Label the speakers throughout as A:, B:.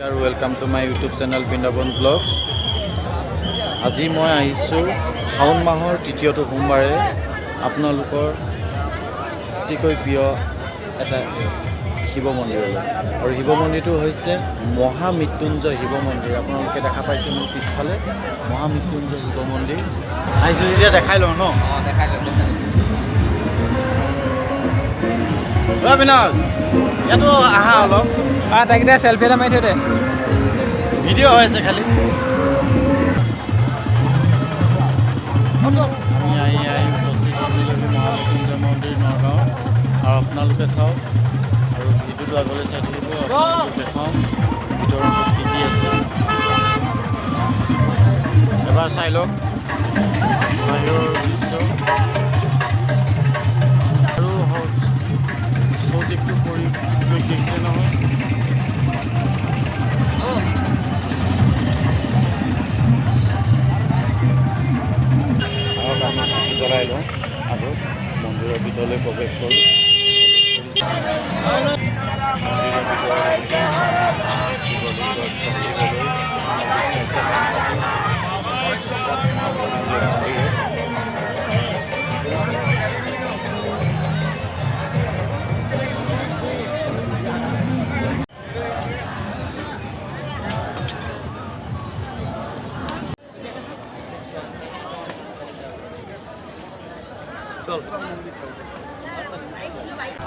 A: আৰু welcome to my YouTube channel Vrindavan blogs. আজি মই আহিছোঁ শাওণ মাহৰ তৃতীয়টো সোমবাৰে আপোনালোকৰ অতিকৈ প্ৰিয় এটা শিৱ মন্দিৰলৈ। আৰু শিৱ মন্দিৰটো হৈছে মহামৃত্যুঞ্জয় শিৱ মন্দিৰ। আপোনালোকে দেখা পাইছে মোৰ পিছফালে মহামৃত্যুঞ্জয় শিৱ মন্দিৰ। আহিছোঁ যেতিয়া দেখাই লওঁ ন?
B: দেখাই লওঁ।
A: অবিনাশ, ইয়াতো আহা অলপ।
B: তাইকেইটা চেল্ফি এটা মাৰি থৈ দে।
A: ভিডিঅ' হৈ আছে খালি। আমি আহি উপস্থিত হ'লোঁ মহামৃত্যুঞ্জয় মন্দিৰ নগাঁৱত। আৰু আপোনালোকে চাওক আৰু ভিডিঅ'টো আগলৈ চাই থাকিব। আপোনালোকে দেখাওঁ ভিতৰত কি কি আছে এবাৰ চাই লওক বাহিৰৰ দৃশ্য। আৰু চৌদিশটো পৰিৱেশ দেখিছে নহয়। আমি চাকি জ্বলাই লওঁ আৰু মন্দিৰৰ ভিতৰলৈ প্ৰৱেশ কৰোঁ।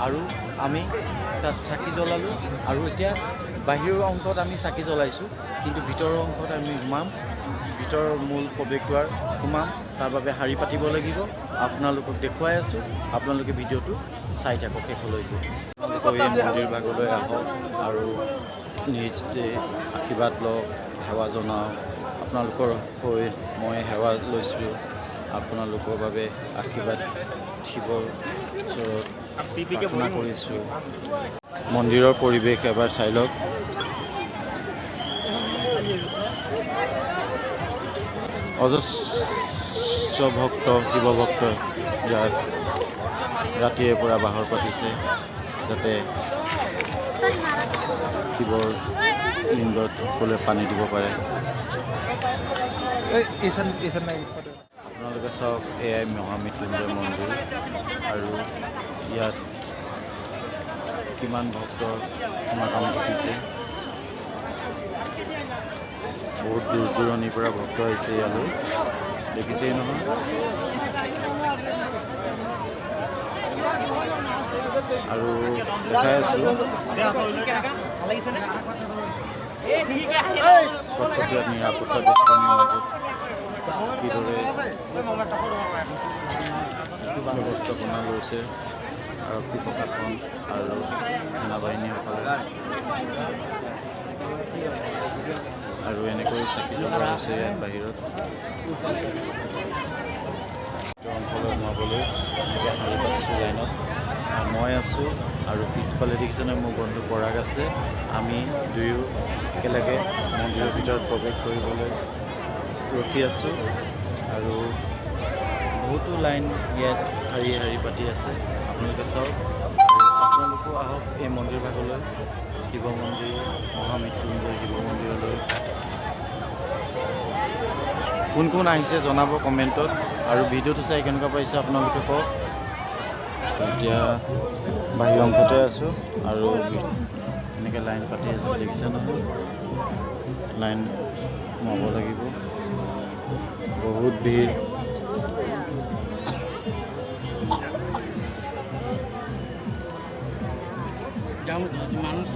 A: আৰু আমি তাত চাকি জ্বলালোঁ আৰু এতিয়া বাহিৰৰ অংশত আমি চাকি জ্বলাইছোঁ, কিন্তু ভিতৰৰ অংশত আমি সোমাম। ভিতৰৰ মূল প্ৰৱেশদ্বাৰ সোমাম, তাৰ বাবে শাৰী পাতিব লাগিব। আপোনালোকক দেখুৱাই আছোঁ, আপোনালোকে ভিডিঅ'টো চাই থাকক শেষলৈকে। মন্দিৰ ভাগলৈ আহক আৰু নিজে আশীৰ্বাদ লওক, সেৱা জনাওক। আপোনালোকৰ হৈ মই সেৱা লৈছোঁ। আপোনালোকৰ বাবে আশীৰ্বাদ শিৱৰ ওচৰত প্ৰাৰ্থনা কৰিছোঁ। মন্দিৰৰ পৰিৱেশ এবাৰ চাই লওক। অজস্ৰ ভক্ত শিৱ ভক্ত ইয়াত ৰাতিৰে পৰা বাহৰ পাতিছে, যাতে শিৱৰ লিংগত সকলোৱে পানী দিব পাৰে। আপোনালোকে চাওক, এয়াই মহামৃত্যুঞ্জয় মন্দিৰ আৰু ইয়াত কিমান ভক্তৰ সমাগম ঘটিছে। বহুত দূৰ দূৰণিৰ পৰা ভক্ত আহিছে ইয়ালৈ, দেখিছেই নহয়। আৰু দেখাই আছোঁ কটকটীয়া নিৰাপত্তা বেষ্টনীৰ মাজত কিদৰে ব্যৱস্থাপনা লৈছে আৰক্ষী প্ৰশাসন আৰু সেনাবাহিনীসকলে। আৰু এনেকৈ চাকি জ্বলোৱা হৈছে ইয়াত বাহিৰত। অঞ্চলত সোমাবলৈ এনেকৈ শাৰী পাতিছোঁ লাইনত। মই আছোঁ আৰু পিছফালে দেখিছেনে মোৰ বন্ধু পৰাগ আছে। আমি দুয়ো একেলগে মন্দিৰৰ ভিতৰত প্ৰৱেশ কৰিবলৈ ৰখি আছোঁ। আৰু বহুতো লাইন ইয়াত শাৰী শাৰী পাতি আছে, আপোনালোকে চাওক। আৰু আপোনালোকো আহক এই মন্দিৰ ভাগলৈ, শিৱ মন্দিৰ মহামৃত্যুঞ্জয় শিৱ মন্দিৰলৈ। কোন কোন আহিছে জনাব কমেণ্টত। আৰু ভিডিঅ'টো চাই কেনেকুৱা পাইছে আপোনালোকে কওক। এতিয়া বাহিৰ অংশতে আছোঁ আৰু এনেকৈ লাইন পাতি আছে, দেখিছে নহয়। লাইন সোমাব লাগিব, বহুত ভিৰ। মানুষ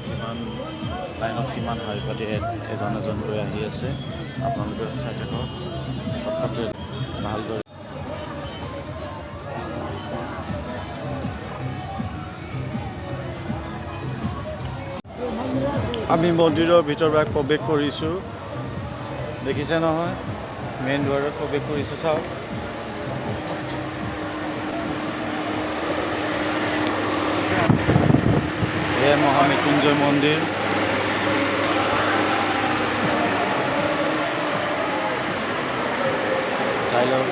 A: কিমান লাইনত কিমান শাৰী পাতি এজন এজনকৈ আহি আছে। আপোনালোকে চাই থাকক ভালদৰে। আমি মন্দিৰৰ ভিতৰভাগ প্ৰৱেশ কৰিছোঁ, দেখিছে নহয়। মেইন দুৱাৰত প্ৰৱেশ কৰিছোঁ, চাওক। মৃত্যুঞ্জয় মন্দিৰ চাই লওক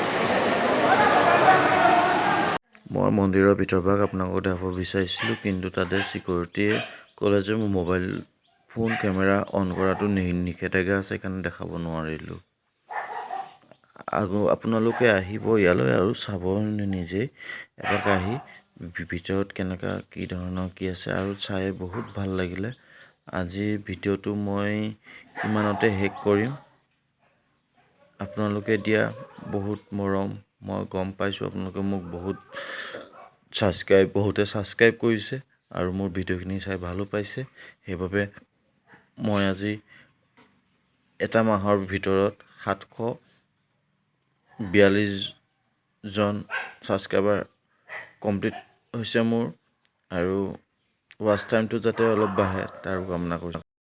A: মই মন্দিৰৰ ভিতৰভাগ আপোনালোকক দেখাব বিচাৰিছিলোঁ কিন্তু তাতে চিকিউৰিটিয়ে ক'লে যে মোৰ মোবাইল ফোন কেমেৰা অন কৰাটো নিষেধাজ্ঞা আছে সেইকাৰণে দেখাব নোৱাৰিলোঁ আপোনালোকে আহিব ইয়ালৈ আৰু চাব নিজেই এপাক আহি ভিতৰত কেনেকুৱা কি ধৰণৰ কি আছে আৰু চাই বহুত ভাল লাগিলে আজিৰ ভিডিঅ'টো মই ইমানতে শেষ কৰিম আপোনালোকে দিয়া বহুত মৰম মই গম পাইছোঁ আপোনালোকে মোক বহুতে ছাবস্ক্ৰাইব কৰিছে আৰু মোৰ ভিডিঅ'খিনি চাই ভালো পাইছে সেইবাবে মই আজি এটা মাহৰ ভিতৰত 742জন ছাবস্ক্ৰাইবাৰ কমপ্লিট হৈছে মোৰ আৰু ৱাচ টাইমটো যাতে অলপ বাঢ়ে তাৰো কামনা কৰিছোঁ